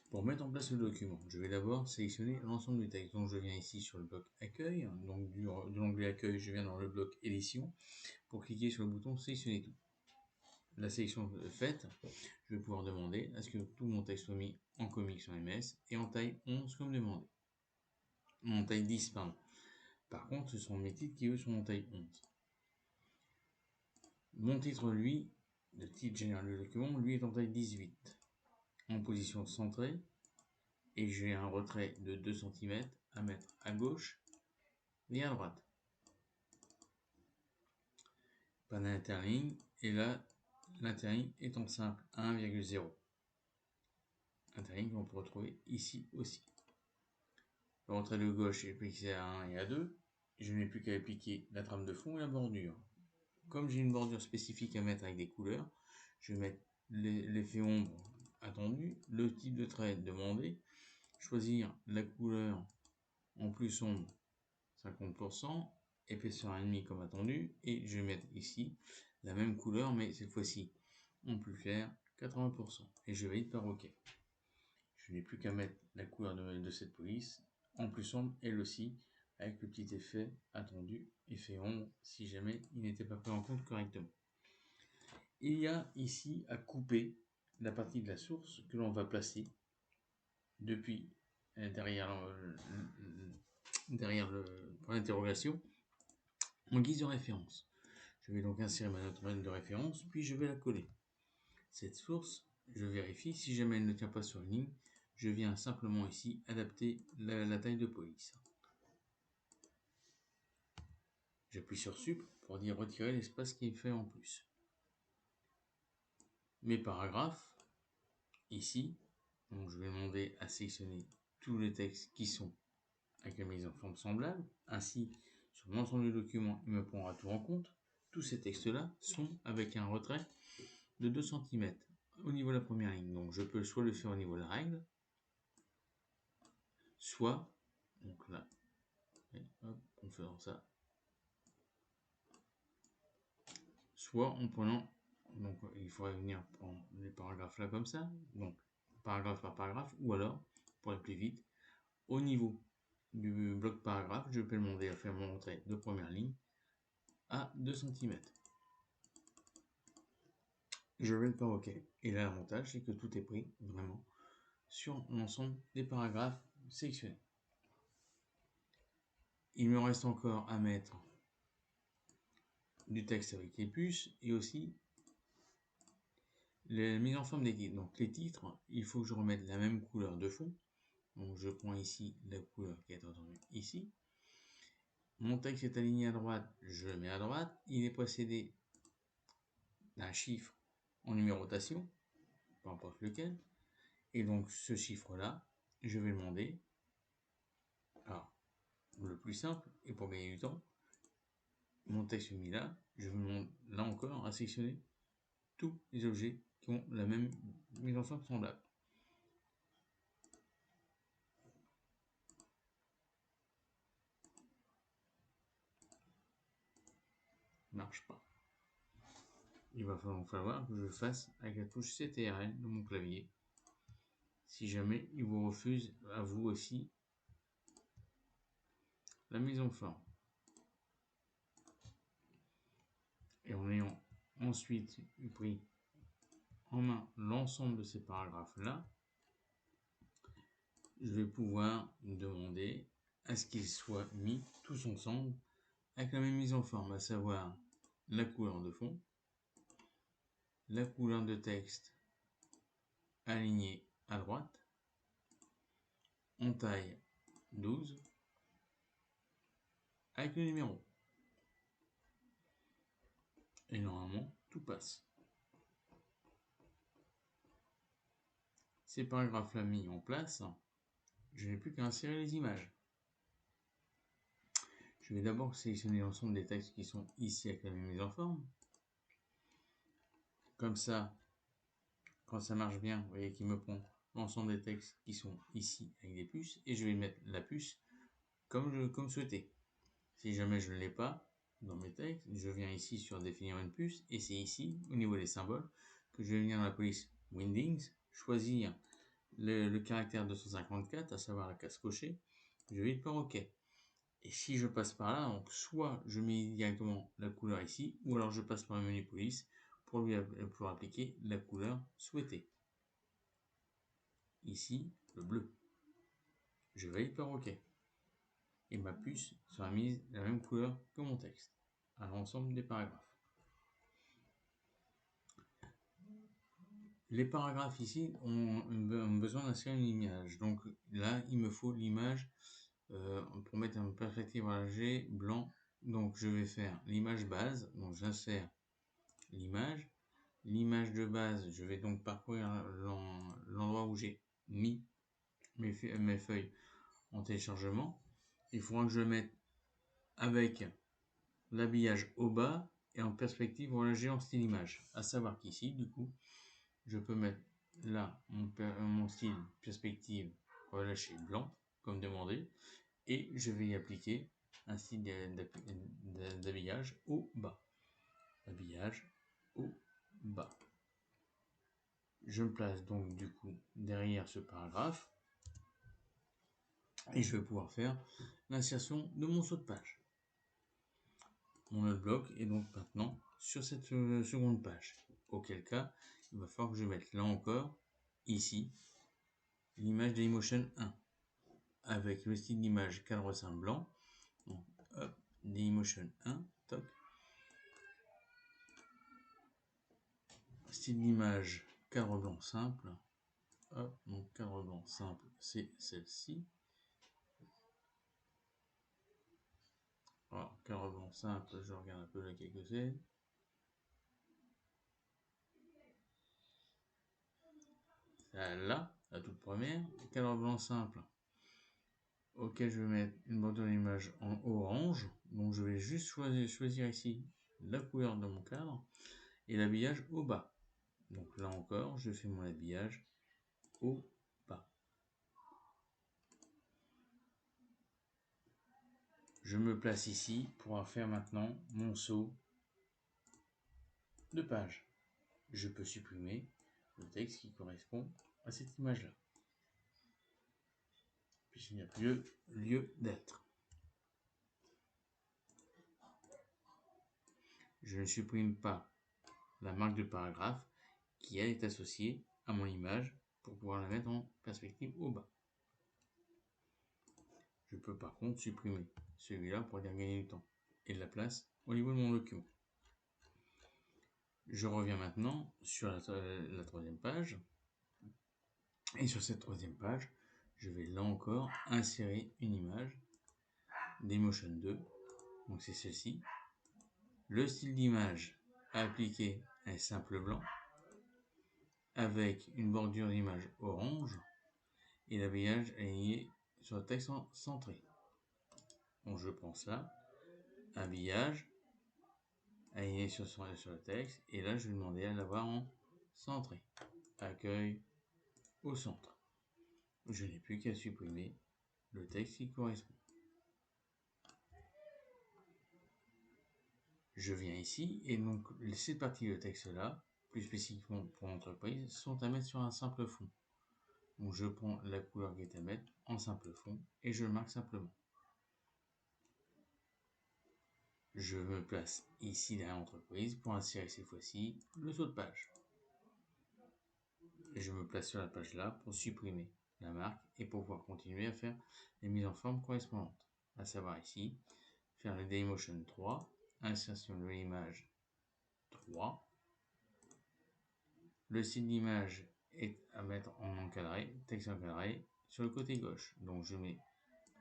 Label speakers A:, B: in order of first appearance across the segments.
A: Pour mettre en place le document, je vais d'abord sélectionner l'ensemble du texte. Donc je viens ici sur le bloc accueil, donc de l'onglet accueil, je viens dans le bloc édition pour cliquer sur le bouton sélectionner tout. La sélection faite, je vais pouvoir demander à ce que tout mon texte soit mis en comics sur MS et en taille 11 comme demandé. En taille 10, pardon. Par contre, ce sont mes titres qui eux sont en taille 11. Mon titre, lui, le titre général du document, lui est en taille 18. En position centrée, et j'ai un retrait de 2 cm à mettre à gauche et à droite. Pas d'interligne, et là, l'interligne est en simple 1,0. Interligne qu'on peut retrouver ici aussi. Le retrait de gauche est fixé à 1 et à 2. Je n'ai plus qu'à appliquer la trame de fond et la bordure. Comme j'ai une bordure spécifique à mettre avec des couleurs, je vais mettre l'effet ombre attendu, le type de trait demandé, choisir la couleur en plus sombre 50%, épaisseur 1,5 comme attendu, et je vais mettre ici la même couleur, mais cette fois-ci en plus clair, 80%, et je valide par OK. Je n'ai plus qu'à mettre la couleur de cette police en plus sombre, elle aussi, avec le petit effet attendu, effet ombre, si jamais il n'était pas pris en compte correctement. Il y a ici à couper la partie de la source que l'on va placer depuis derrière le point d'interrogation en guise de référence. Je vais donc insérer ma note de référence, puis je vais la coller. Cette source, je vérifie, si jamais elle ne tient pas sur une ligne, je viens simplement ici adapter la taille de police. J'appuie sur Sup pour dire retirer l'espace qui est fait en plus. Mes paragraphes, ici, donc je vais demander à sélectionner tous les textes qui sont avec la mise en forme semblable. Ainsi, sur l'ensemble du document, il me prendra tout en compte. Tous ces textes-là sont avec un retrait de 2 cm au niveau de la première ligne. Donc je peux soit le faire au niveau de la règle, soit, donc là, hop, en faisant ça, soit en prenant, donc il faudrait venir prendre les paragraphes là comme ça, donc paragraphe par paragraphe, ou alors, pour aller plus vite, au niveau du bloc paragraphe, je peux demander à faire mon retrait de première ligne à 2 cm. Je vais le faire OK. Et là, l'avantage, c'est que tout est pris vraiment sur l'ensemble des paragraphes sélectionnés. Il me reste encore à mettre du texte avec les puces et aussi la mise en forme des titres. Donc les titres, il faut que je remette la même couleur de fond. Donc je prends ici la couleur qui est attendue ici. Mon texte est aligné à droite, je le mets à droite. Il est précédé d'un chiffre en numérotation, peu importe lequel. Et donc ce chiffre-là, je vais demander, alors le plus simple, et pour gagner du temps, mon texte est mis là, je vous demande là encore à sélectionner tous les objets qui ont la même mise en forme semblable. Marche pas. Il va falloir que je le fasse avec la touche CTRL de mon clavier. Si jamais il vous refuse à vous aussi la mise en forme. Et en ayant ensuite pris en main l'ensemble de ces paragraphes-là, je vais pouvoir demander à ce qu'ils soient mis tous ensemble avec la même mise en forme, à savoir la couleur de fond, la couleur de texte alignée à droite, en taille 12, avec le numéro. Et normalement, tout passe. Ces paragraphes-là mis en place, je n'ai plus qu'à insérer les images. Je vais d'abord sélectionner l'ensemble des textes qui sont ici avec la même mise en forme. Comme ça, quand ça marche bien, vous voyez qu'il me prend l'ensemble des textes qui sont ici avec des puces, et je vais mettre la puce comme souhaité. Si jamais je ne l'ai pas dans mes textes, je viens ici sur définir une puce, et c'est ici, au niveau des symboles, que je vais venir dans la police Windings, choisir le caractère 254, à savoir la case cochée, je vais par OK. Et si je passe par là, donc soit je mets directement la couleur ici, ou alors je passe par un menu police pour appliquer la couleur souhaitée. Ici, le bleu. Je valide par OK. Et ma puce sera mise la même couleur que mon texte à l'ensemble des paragraphes. Les paragraphes ici ont besoin d'insérer une image. Donc là, il me faut l'image pour mettre en perspective allongée blanc. Donc je vais faire l'image base. Donc j'insère l'image. L'image de base, je vais donc parcourir l'endroit où j'ai mis mes feuilles en téléchargement. Il faudra que je mette avec l'habillage au bas et en perspective relâchée en style image. À savoir qu'ici, du coup, je peux mettre là mon style perspective relâché blanc, comme demandé, et je vais y appliquer un style d'habillage au bas. Habillage au bas. Je me place donc du coup derrière ce paragraphe et je vais pouvoir faire l'insertion de mon saut de page. Mon autre bloc est donc maintenant sur cette seconde page, auquel cas il va falloir que je mette là encore ici l'image Dailymotion 1 avec le style d'image cadre simple blanc. Donc hop, Dailymotion 1, toc. Style d'image cadre blanc simple. Hop, donc cadre blanc simple, c'est celle-ci. Alors, cadre blanc simple, je regarde un peu laquelle que c'est. Celle-là, la toute première. Cadre blanc simple, auquel je vais mettre une bordure d'image en orange. Donc je vais juste choisir ici la couleur de mon cadre et l'habillage au bas. Donc là encore, je fais mon habillage au bas. Je me place ici pour faire maintenant mon saut de page. Je peux supprimer le texte qui correspond à cette image-là, puisqu'il n'y a plus lieu d'être. Je ne supprime pas la marque de paragraphe qui elle est associée à mon image pour pouvoir la mettre en perspective au bas. Je peux par contre supprimer celui-là pour dire gagner du temps et de la place au niveau de mon document. Je reviens maintenant sur la troisième page. Et sur cette troisième page, je vais là encore insérer une image Dailymotion 2. Donc c'est celle-ci. Le style d'image appliqué est simple blanc avec une bordure d'image orange et l'habillage aligné sur le texte centré. Donc je prends ça, habillage, aligné sur le texte, et là je vais demander à l'avoir en centré. Accueil au centre. Je n'ai plus qu'à supprimer le texte qui correspond. Je viens ici, et donc ces parties de texte-là, plus spécifiquement pour l'entreprise, sont à mettre sur un simple fond. Donc je prends la couleur qui est à mettre en simple fond, et je le marque simplement. Je me place ici derrière l'entreprise pour insérer cette fois-ci le saut de page. Et je me place sur la page là pour supprimer la marque et pour pouvoir continuer à faire les mises en forme correspondantes. À savoir ici, faire le Dailymotion 3, insertion de l'image 3. Le style d'image est à mettre en encadré, texte encadré sur le côté gauche. Donc je mets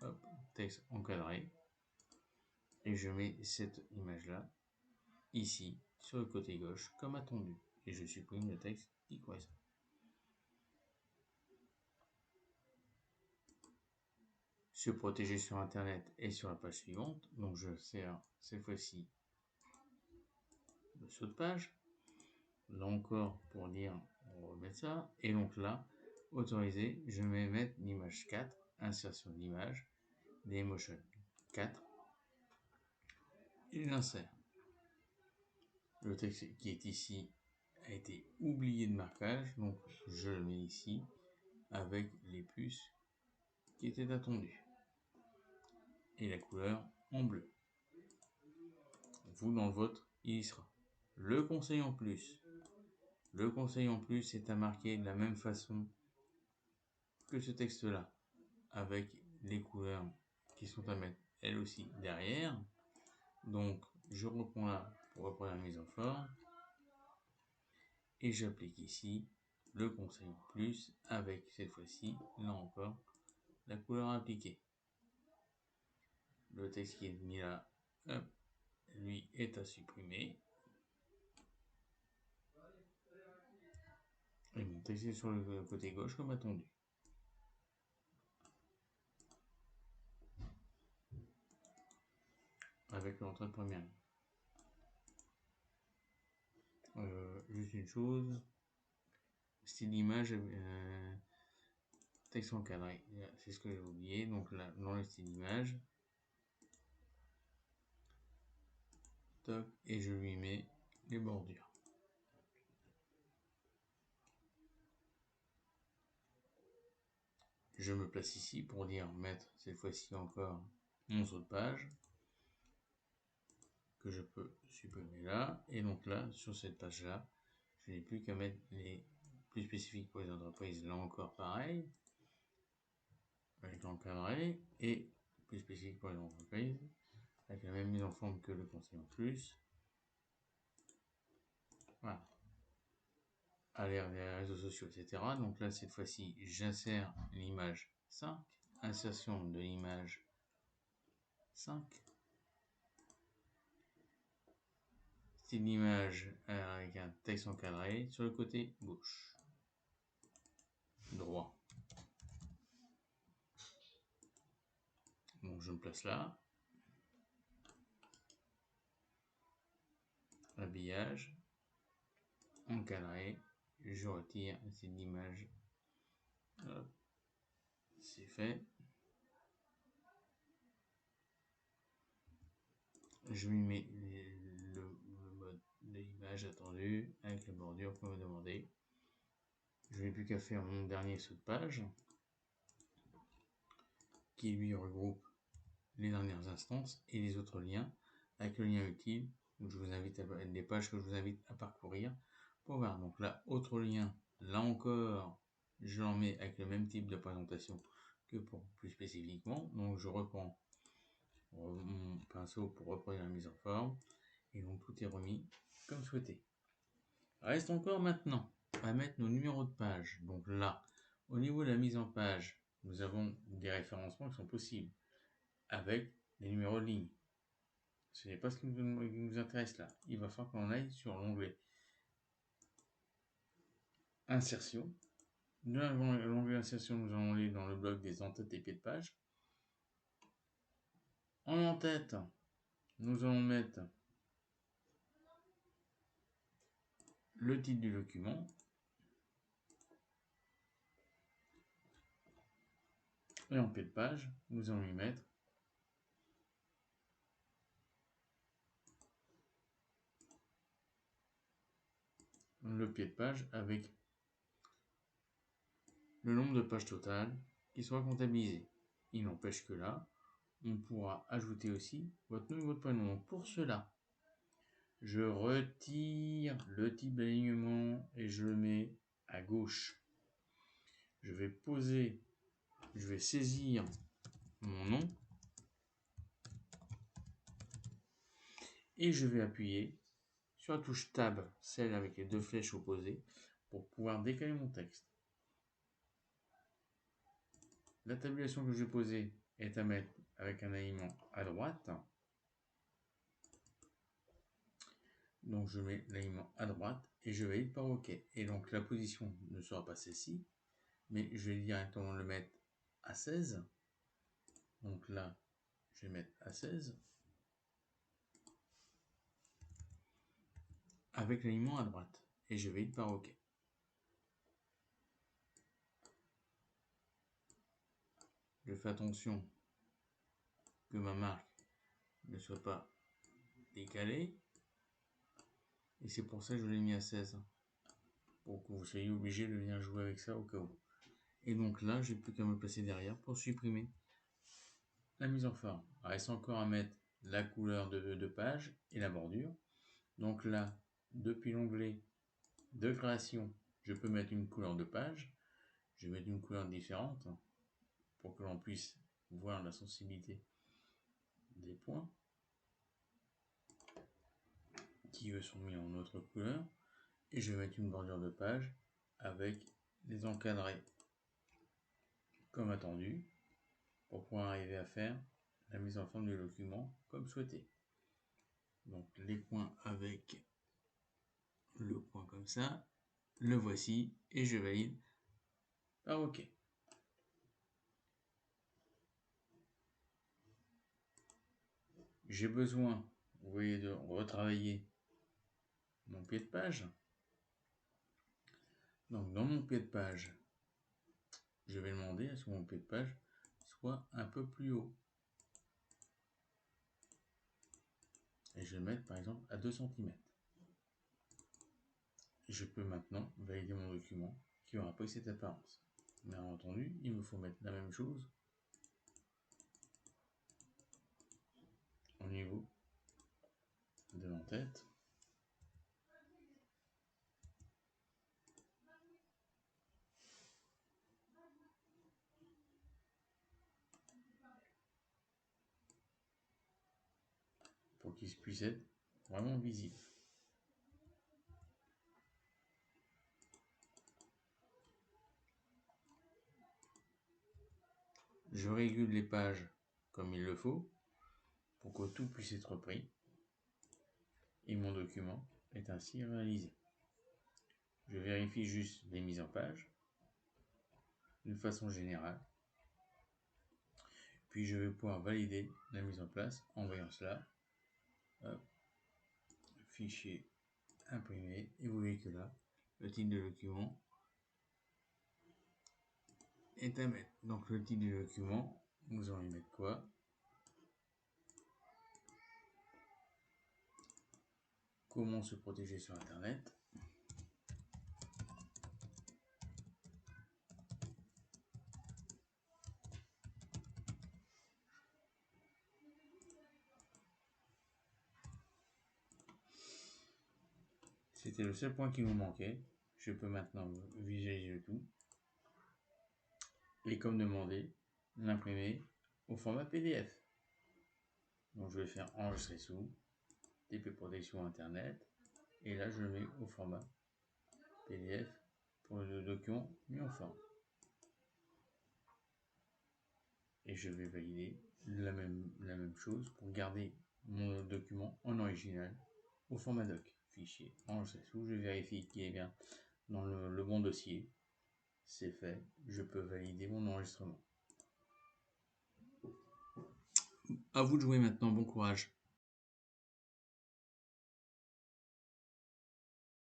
A: hop, texte encadré et je mets cette image là ici sur le côté gauche comme attendu et je supprime le texte qui correspond. Se protéger sur internet et sur la page suivante, donc je sers cette fois-ci le saut de page, là encore pour dire on remet ça, et donc là autorisé, je vais mettre l'image 4, insertion de l'image, Dailymotion 4, et j'insère. Le texte qui est ici a été oublié de marquage, donc je le mets ici avec les puces qui étaient attendues. Et la couleur en bleu. Vous, dans le vôtre, il y sera. Le conseil en plus. Le conseil en plus est à marquer de la même façon que ce texte-là, avec les couleurs qui sont à mettre elles aussi derrière. Donc, je reprends là pour reprendre la mise en forme. Et j'applique ici le conseil en plus avec cette fois-ci, là encore, la couleur appliquée. Le texte qui est mis là, hop, lui est à supprimer. Et mon texte est sur le côté gauche comme attendu. Avec l'entrée de première ligne. Juste une chose, style d'image, texte encadré, c'est ce que j'ai oublié. Donc là, dans le style d'image, et je lui mets les bordures. Je me place ici pour dire mettre cette fois-ci encore mon saut de page que je peux supprimer là. Et donc là, sur cette page là, je n'ai plus qu'à mettre les plus spécifiques pour les entreprises. Là encore pareil, avec l'encadré, et plus spécifique pour les entreprises, avec la même mise en forme que le conseil en plus. Voilà. À l'ère des réseaux sociaux, etc. Donc là, cette fois-ci, j'insère l'image 5, insertion de l'image 5, style d'image avec un texte encadré sur le côté gauche, droit. Donc je me place là, habillage, encadré, je retire cette image, c'est fait. Je lui mets le mode de l'image attendu avec la bordure qu'on me demandait. Je n'ai plus qu'à faire mon dernier saut de page qui lui regroupe les dernières instances et les autres liens avec le lien utile. Donc je vous invite à des pages que je vous invite à parcourir pour voir. Donc là, autre lien, là encore, je l'en mets avec le même type de présentation que pour plus spécifiquement. Donc je reprends mon pinceau pour reprendre la mise en forme et donc tout est remis comme souhaité. Reste encore maintenant à mettre nos numéros de page. Donc là, au niveau de la mise en page, nous avons des référencements qui sont possibles avec les numéros de ligne. Ce n'est pas ce qui nous intéresse là. Il va falloir qu'on aille sur l'onglet Insertion. Dans l'onglet Insertion, nous allons aller dans le bloc des en-têtes et pieds de page. En en-tête, nous allons mettre le titre du document. Et en pied de page, nous allons y mettre le pied de page avec le nombre de pages totales qui sera comptabilisé. Il n'empêche que là, on pourra ajouter aussi votre nom et votre prénom. Donc pour cela, je retire le type d'alignement et je le mets à gauche. Je vais saisir mon nom et je vais appuyer sur la touche Tab, celle avec les deux flèches opposées, pour pouvoir décaler mon texte. La tabulation que je vais poser est à mettre avec un alignement à droite. Donc je mets l'alignement à droite et je valide par OK. Et donc la position ne sera pas celle-ci, mais je vais directement le mettre à 16. Donc là, je vais mettre à 16. Avec l'alignement à droite. Et je valide par OK. Je fais attention que ma marque ne soit pas décalée. Et c'est pour ça que je l'ai mis à 16. Pour que vous soyez obligé de venir jouer avec ça au cas où. Et donc là, je n'ai plus qu'à me placer derrière pour supprimer la mise en forme. Il reste encore à mettre la couleur de page et la bordure. Donc là, depuis l'onglet de création, je peux mettre une couleur de page. Je vais mettre une couleur différente pour que l'on puisse voir la sensibilité des points qui eux sont mis en autre couleur. Et je vais mettre une bordure de page avec les encadrés comme attendu pour pouvoir arriver à faire la mise en forme du document comme souhaité. Donc les points avec le point comme ça, le voici et je valide par OK. J'ai besoin, vous voyez, de retravailler mon pied de page. Donc dans mon pied de page, je vais demander à ce que mon pied de page soit un peu plus haut. Et je vais le mettre par exemple à 2 cm. Je peux maintenant valider mon document qui aura pas cette apparence. Bien entendu, il me faut mettre la même chose au niveau de l'entête. Pour qu'il puisse être vraiment visible. Je régule les pages comme il le faut pour que tout puisse être pris et mon document est ainsi réalisé. Je vérifie juste les mises en page d'une façon générale, puis je vais pouvoir valider la mise en place en voyant cela. Hop. Fichier imprimé et vous voyez que là le titre de document est à mettre. Donc le titre du document, nous allons y mettre quoi? Comment se protéger sur internet. C'était le seul point qui nous manquait. Je peux maintenant visualiser le tout. Et comme demandé, l'imprimer au format PDF. Donc je vais faire enregistrer sous, TP protection internet, et là je le mets au format PDF pour le document mis en forme. Et je vais valider la même chose pour garder mon document en original au format doc. Fichier enregistré sous, je vérifie qu'il est bien dans le bon dossier. C'est fait, je peux valider mon enregistrement. À vous de jouer maintenant, bon courage.